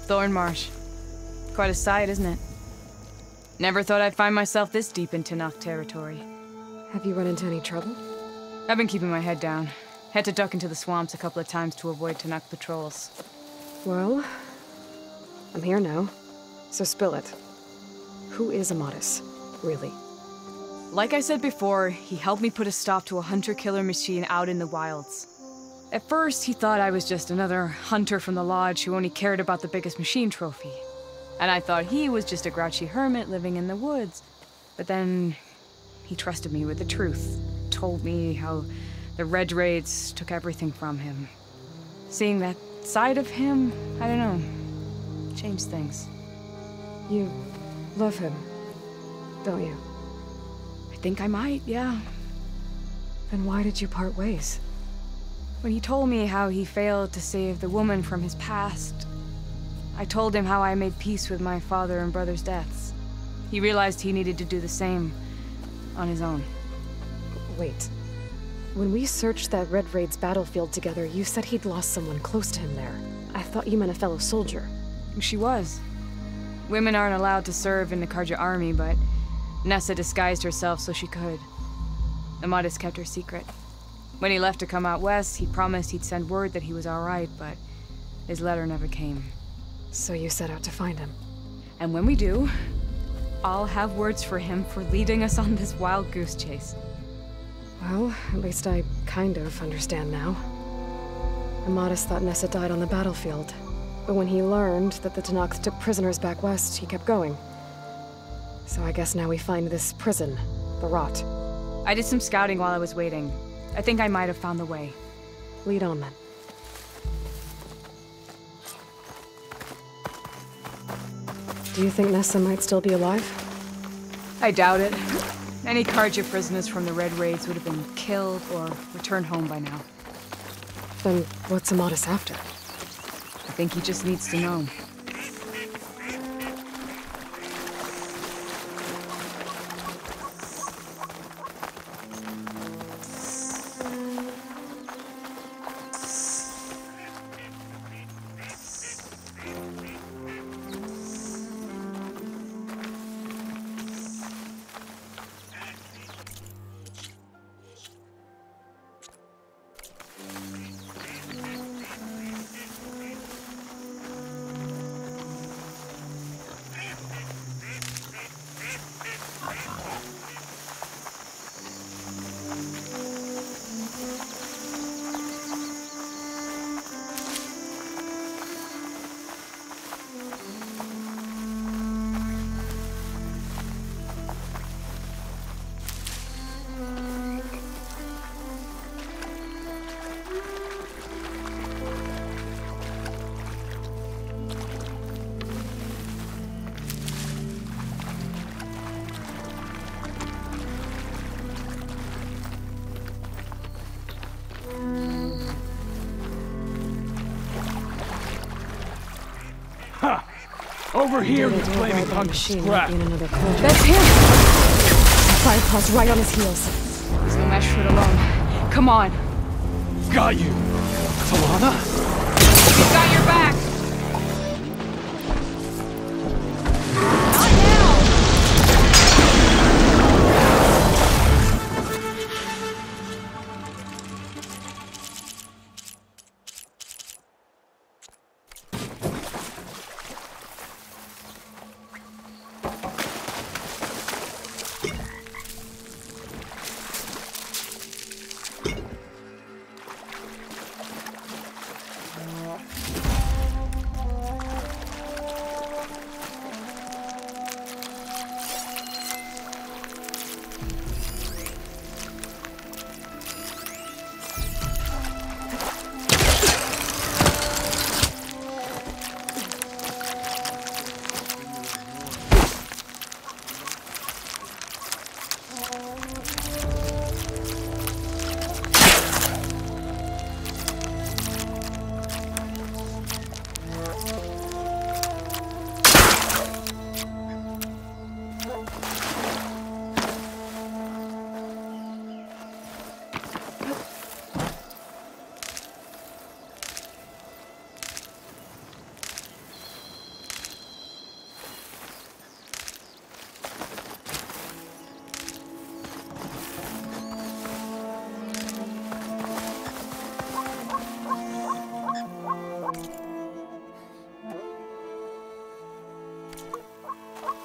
Thornmarsh. Quite a sight, isn't it? Never thought I'd find myself this deep in Tenakth territory. Have you run into any trouble? I've been keeping my head down. Had to duck into the swamps a couple of times to avoid Tenakth patrols. Well, I'm here now, so spill it. Who is Amadis, really? Like I said before, he helped me put a stop to a hunter-killer machine out in the wilds. At first, he thought I was just another hunter from the Lodge who only cared about the biggest machine trophy. And I thought he was just a grouchy hermit living in the woods. But then, he trusted me with the truth. Told me how the Red Raids took everything from him. Seeing that side of him, I don't know, changed things. You love him, don't you? I think I might, yeah. Then why did you part ways? When he told me how he failed to save the woman from his past, I told him how I made peace with my father and brother's deaths. He realized he needed to do the same on his own. Wait. When we searched that Red Raid's battlefield together, you said he'd lost someone close to him there. I thought you meant a fellow soldier. She was. Women aren't allowed to serve in the Carja army, but Nessa disguised herself so she could. Amadis kept her secret. When he left to come out west, he promised he'd send word that he was alright, but his letter never came. So you set out to find him? And when we do, I'll have words for him for leading us on this wild goose chase. Well, at least I kind of understand now. Amadis thought Nessa died on the battlefield, but when he learned that the Tenakth took prisoners back west, he kept going. So I guess now we find this prison, the Rot. I did some scouting while I was waiting. I think I might have found the way. Lead on then. Do you think Nessa might still be alive? I doubt it. Any Carja prisoners from the Red Raids would have been killed or returned home by now. Then what's Amadis after? I think he just needs to know. Over here, you flaming hunk of scrap. That's him! Firepaw's right on his heels. There's no match for it alone. Come on. Got you. Talanah? He's got your back! Not now!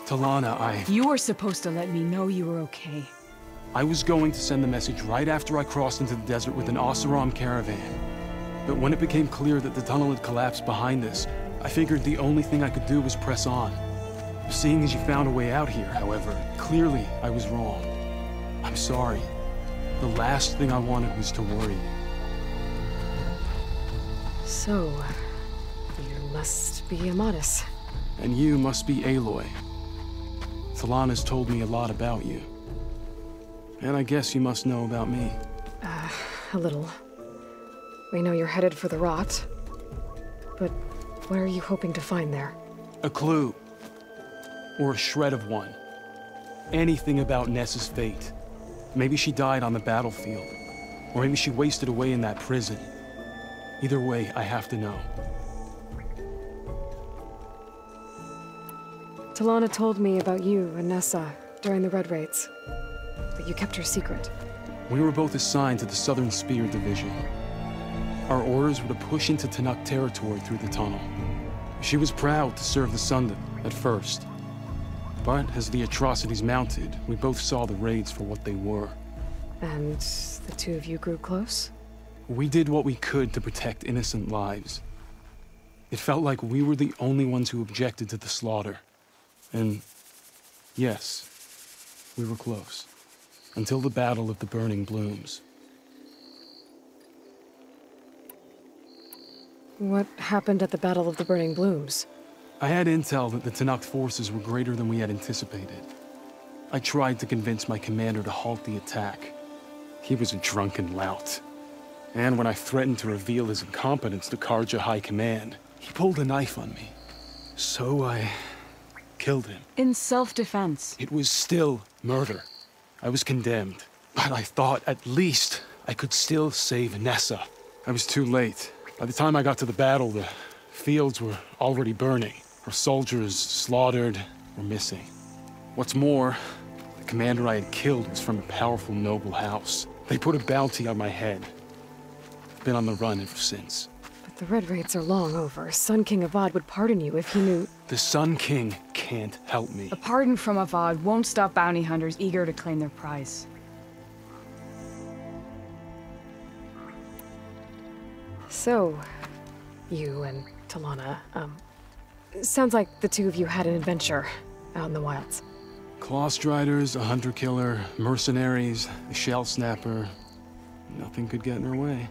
Talana, You were supposed to let me know you were okay. I was going to send the message right after I crossed into the desert with an Oseram caravan. But when it became clear that the tunnel had collapsed behind us, I figured the only thing I could do was press on. Seeing as you found a way out here, however, clearly I was wrong. I'm sorry. The last thing I wanted was to worry you. So, you must be Amadis. And you must be Aloy. Talana's told me a lot about you. And I guess you must know about me. A little. We know you're headed for the Rot. But what are you hoping to find there? A clue. Or a shred of one. Anything about Nessa's fate. Maybe she died on the battlefield. Or maybe she wasted away in that prison. Either way, I have to know. Talana told me about you and Nessa during the Red Raids. But you kept her secret. We were both assigned to the Southern Spear Division. Our orders were to push into Tenakth territory through the tunnel. She was proud to serve the Sundom at first. But as the atrocities mounted, we both saw the raids for what they were. And the two of you grew close? We did what we could to protect innocent lives. It felt like we were the only ones who objected to the slaughter. And yes, we were close. Until the Battle of the Burning Blooms. What happened at the Battle of the Burning Blooms? I had intel that the Tenakth forces were greater than we had anticipated. I tried to convince my commander to halt the attack. He was a drunken lout. And when I threatened to reveal his incompetence to Carja High Command, he pulled a knife on me. So I killed him. In self-defense. It was still murder. I was condemned. But I thought at least I could still save Nessa. I was too late. By the time I got to the battle, the fields were already burning. Our soldiers, slaughtered, were missing. What's more, the commander I had killed was from a powerful noble house. They put a bounty on my head. I've been on the run ever since. But the Red Raids are long over. Sun King Avad would pardon you if he knew... The Sun King can't help me. A pardon from Avad won't stop bounty hunters eager to claim their prize. So, you and Talana, sounds like the two of you had an adventure out in the wilds. Clawstriders, a hunter-killer, mercenaries, a shell snapper. Nothing could get in her way.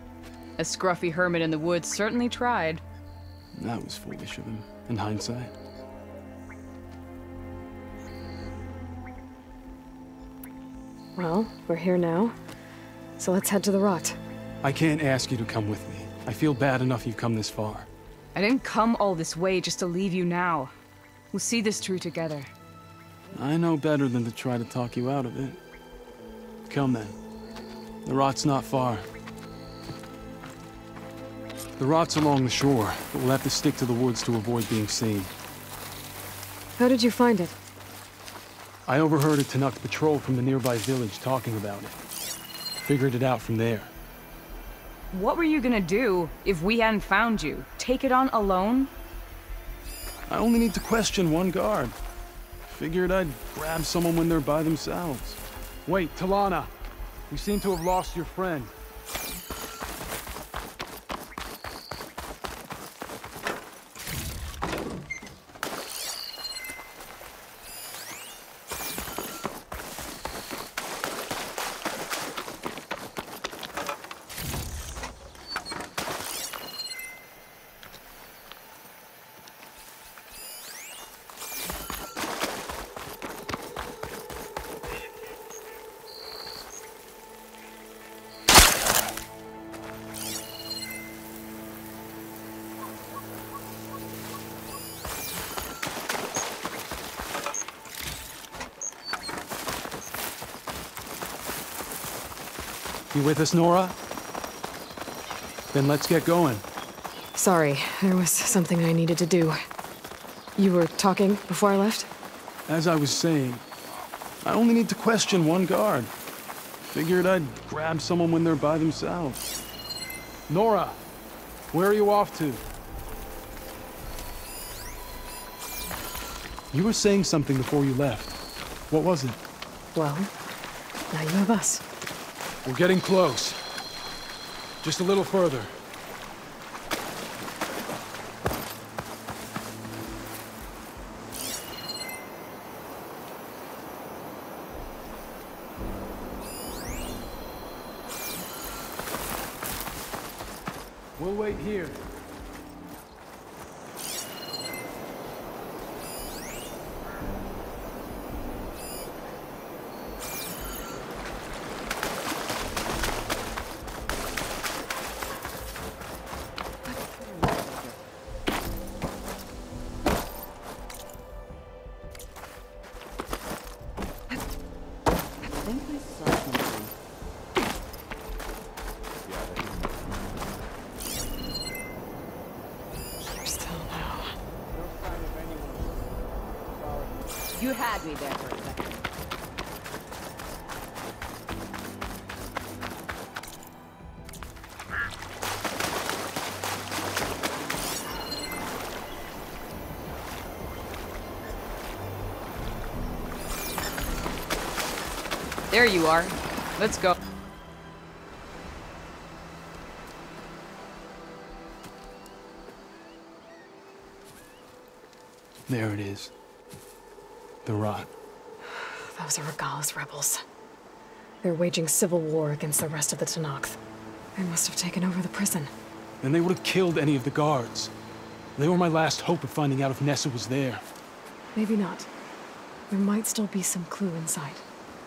A scruffy hermit in the woods certainly tried. That was foolish of him, in hindsight. Well, we're here now, so let's head to the Rot. I can't ask you to come with me. I feel bad enough you've come this far. I didn't come all this way just to leave you now. We'll see this through together. I know better than to try to talk you out of it. Come then. The Rot's not far. The Rot's along the shore, but we'll have to stick to the woods to avoid being seen. How did you find it? I overheard a Tenakth patrol from the nearby village talking about it. Figured it out from there. What were you gonna do if we hadn't found you? Take it on alone? I only need to question one guard. Figured I'd grab someone when they're by themselves. Wait, Talana! You seem to have lost your friend. You with us, Nora? Then let's get going. Sorry, there was something I needed to do. You were talking before I left? As I was saying, I only need to question one guard. Figured I'd grab someone when they're by themselves. Nora, where are you off to? You were saying something before you left. What was it? Well, now you have us. We're getting close. Just a little further. We'll wait here. You had me there for a second. There you are. Let's go. There it is. The rot. Those are Regalla's rebels. They're waging civil war against the rest of the Tenakth. They must have taken over the prison. Then they would have killed any of the guards. They were my last hope of finding out if Nessa was there. Maybe not. There might still be some clue inside.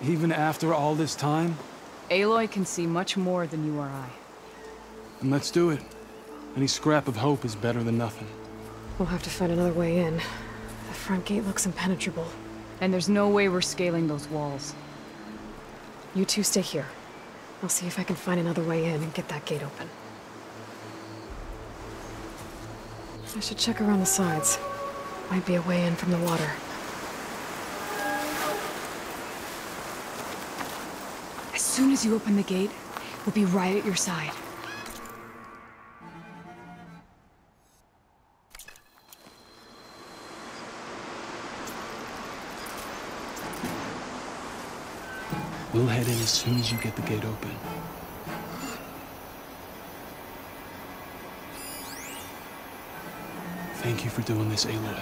Even after all this time? Aloy can see much more than you or I. And let's do it. Any scrap of hope is better than nothing. We'll have to find another way in. The front gate looks impenetrable. And there's no way we're scaling those walls. You two stay here. I'll see if I can find another way in and get that gate open. I should check around the sides. Might be a way in from the water. As soon as you open the gate, we'll be right at your side. We'll head in as soon as you get the gate open. Thank you for doing this, Aloy.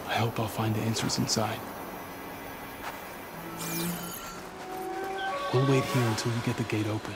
I hope I'll find the answers inside. We'll wait here until you get the gate open.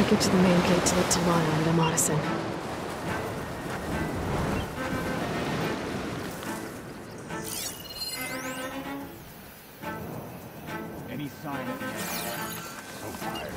Get to the main gate to let Talana and Amadison. Any sign of the enemy? So tired.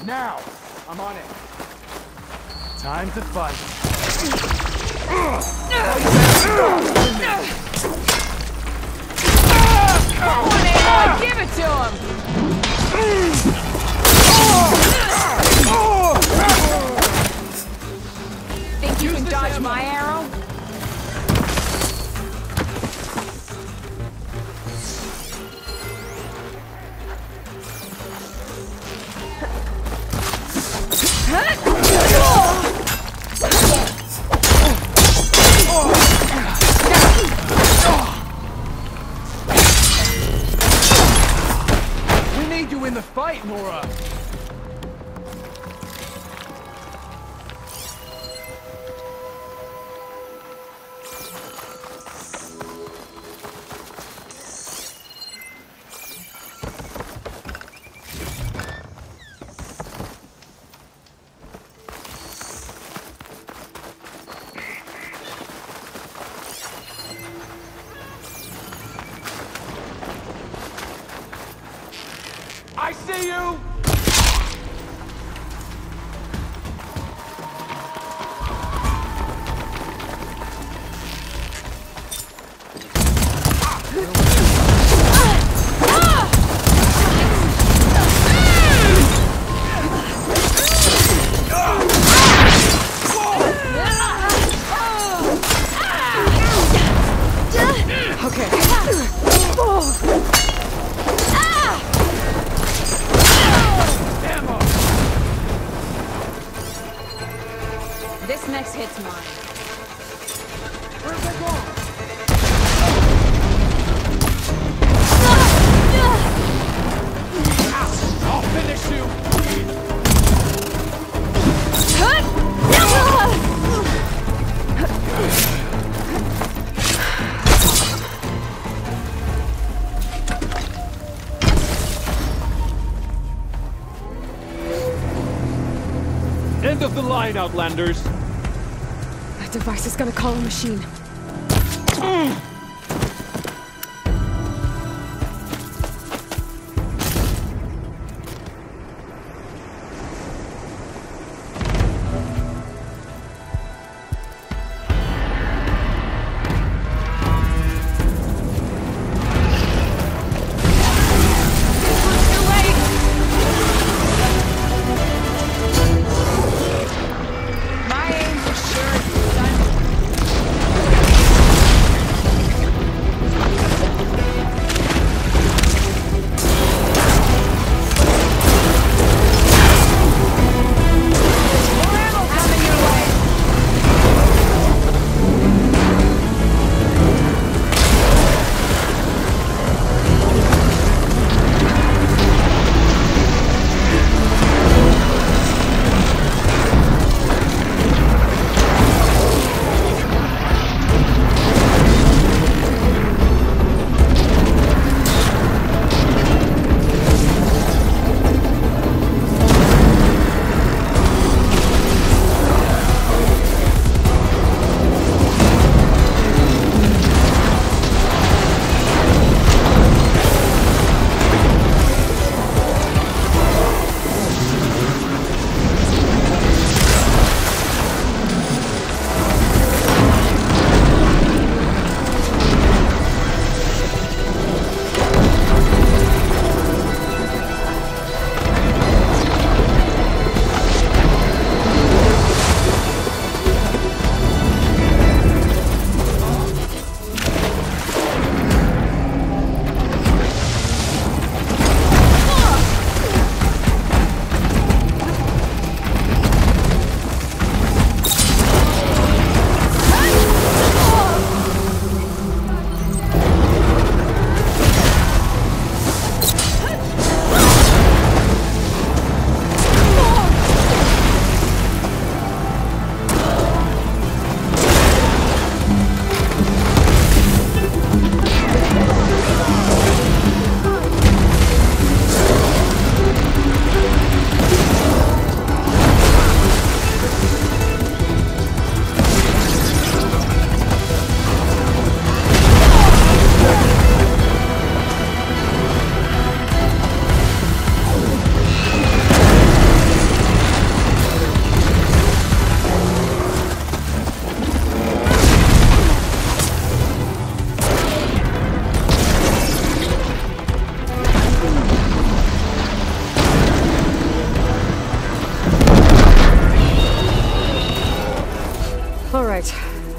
Now! I'm on it. Time to fight. Come on, Aloy, give it to him! Think you can dodge my arrow? We need you in the fight, Nora! I see you! This next hit's mine. Where's they going? I'll finish you! End of the line, Outlanders! That device is gonna call a machine.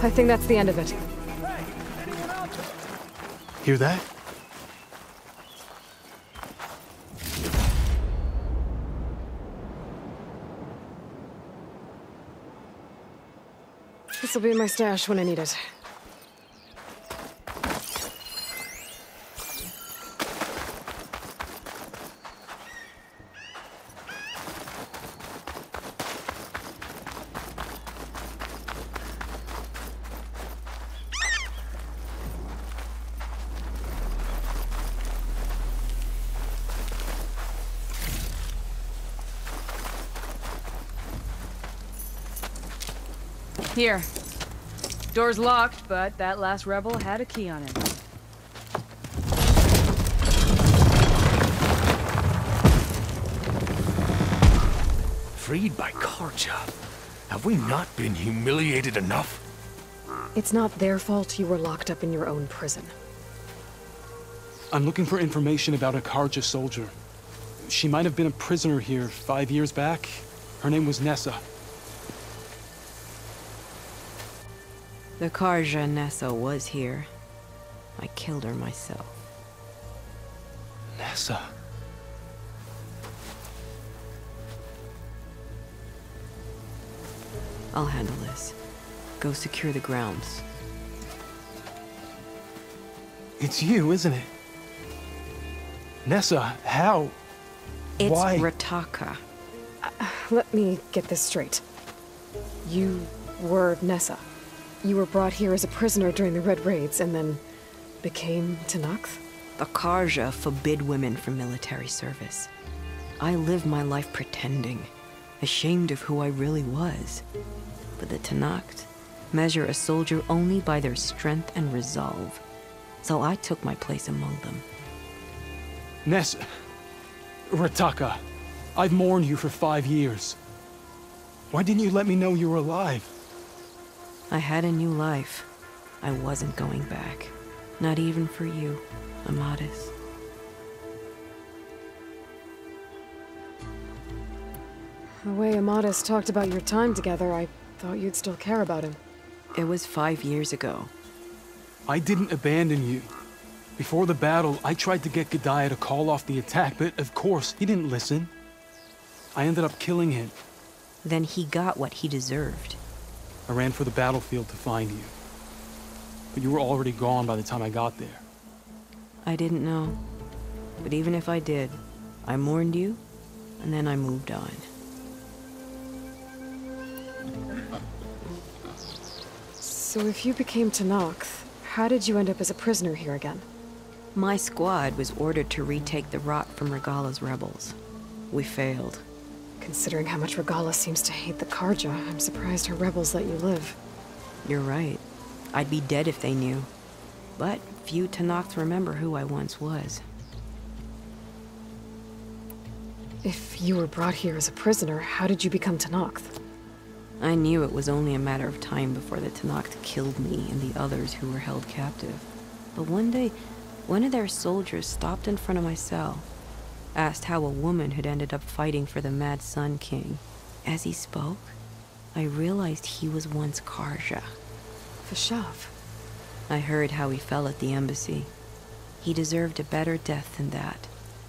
I think that's the end of it. Hear that? This'll be in my stash when I need it. Here. Door's locked, but that last rebel had a key on it. Freed by Carja. Have we not been humiliated enough? It's not their fault you were locked up in your own prison. I'm looking for information about a Carja soldier. She might have been a prisoner here 5 years back. Her name was Nessa. The Carja Nessa was here. I killed her myself. Nessa. I'll handle this. Go secure the grounds. It's you, isn't it? Nessa, how? It's Why? Rataka. Let me get this straight. You were Nessa. You were brought here as a prisoner during the Red Raids and then became Tenakth? The Carja forbid women from military service. I lived my life pretending, ashamed of who I really was. But the Tenakth measure a soldier only by their strength and resolve. So I took my place among them. Nessa. Rataka. I've mourned you for 5 years. Why didn't you let me know you were alive? I had a new life. I wasn't going back. Not even for you, Amadis. The way Amadis talked about your time together, I thought you'd still care about him. It was 5 years ago. I didn't abandon you. Before the battle, I tried to get Gedaya to call off the attack, but of course, he didn't listen. I ended up killing him. Then he got what he deserved. I ran for the battlefield to find you. But you were already gone by the time I got there. I didn't know. But even if I did, I mourned you, and then I moved on. So if you became Tenakth, how did you end up as a prisoner here again? My squad was ordered to retake the Rot from Regala's rebels. We failed. Considering how much Regala seems to hate the Carja, I'm surprised her rebels let you live. You're right. I'd be dead if they knew. But few Tenakth remember who I once was. If you were brought here as a prisoner, how did you become Tenakth? I knew it was only a matter of time before the Tenakth killed me and the others who were held captive. But one day, one of their soldiers stopped in front of my cell, asked how a woman had ended up fighting for the Mad Sun King. As he spoke, I realized he was once Carja. Vashav. I heard how he fell at the embassy. He deserved a better death than that.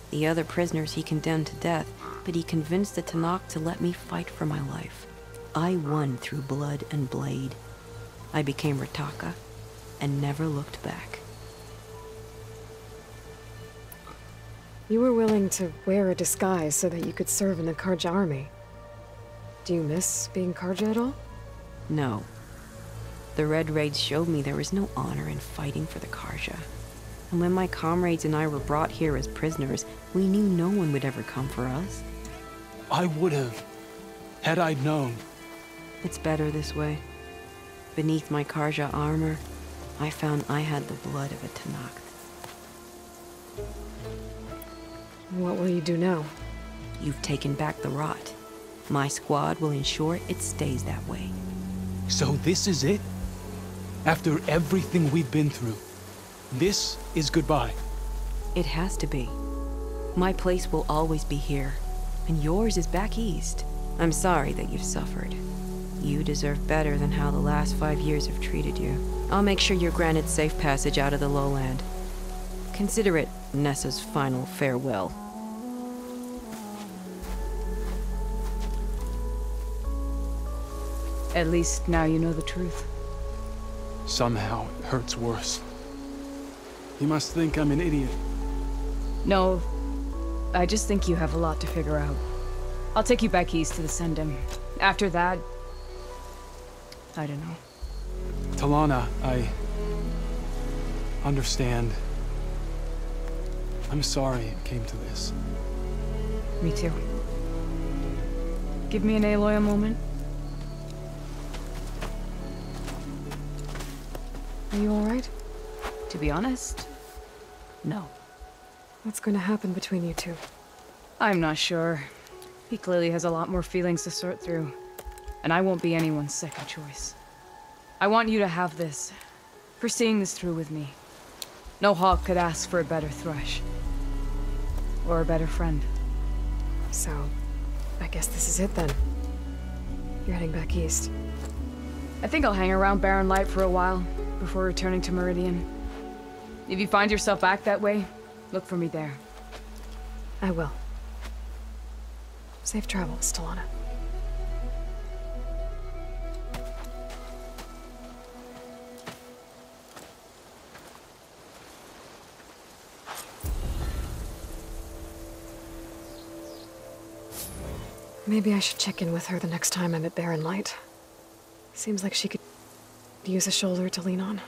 The other prisoners he condemned to death, but he convinced the Tenakth to let me fight for my life. I won through blood and blade. I became Rataka and never looked back. You were willing to wear a disguise so that you could serve in the Carja army. Do you miss being Carja at all? No. The Red Raids showed me there was no honor in fighting for the Carja. And when my comrades and I were brought here as prisoners, we knew no one would ever come for us. I would have, had I known. It's better this way. Beneath my Carja armor, I found I had the blood of a Tenakth. What will you do now? You've taken back the Rot. My squad will ensure it stays that way. So this is it? After everything we've been through, this is goodbye. It has to be. My place will always be here, and yours is back east. I'm sorry that you've suffered. You deserve better than how the last 5 years have treated you. I'll make sure you're granted safe passage out of the lowland. Consider it Nessa's final farewell. At least now you know the truth. Somehow it hurts worse. He must think I'm an idiot. No, I just think you have a lot to figure out. I'll take you back east to the Sending. After that, I don't know. Talana, I understand. I'm sorry it came to this. Me too. Give me an Aloy a moment. Are you alright? To be honest, no. What's going to happen between you two? I'm not sure. He clearly has a lot more feelings to sort through. And I won't be anyone's second choice. I want you to have this, for seeing this through with me. No hawk could ask for a better thrush. Or a better friend. So, I guess this is it then. You're heading back east. I think I'll hang around Barren Light for a while, before returning to Meridian. If you find yourself back that way, look for me there. I will. Safe travels, Talana. Maybe I should check in with her the next time I'm at Barren Light. Seems like she could use a shoulder to lean on.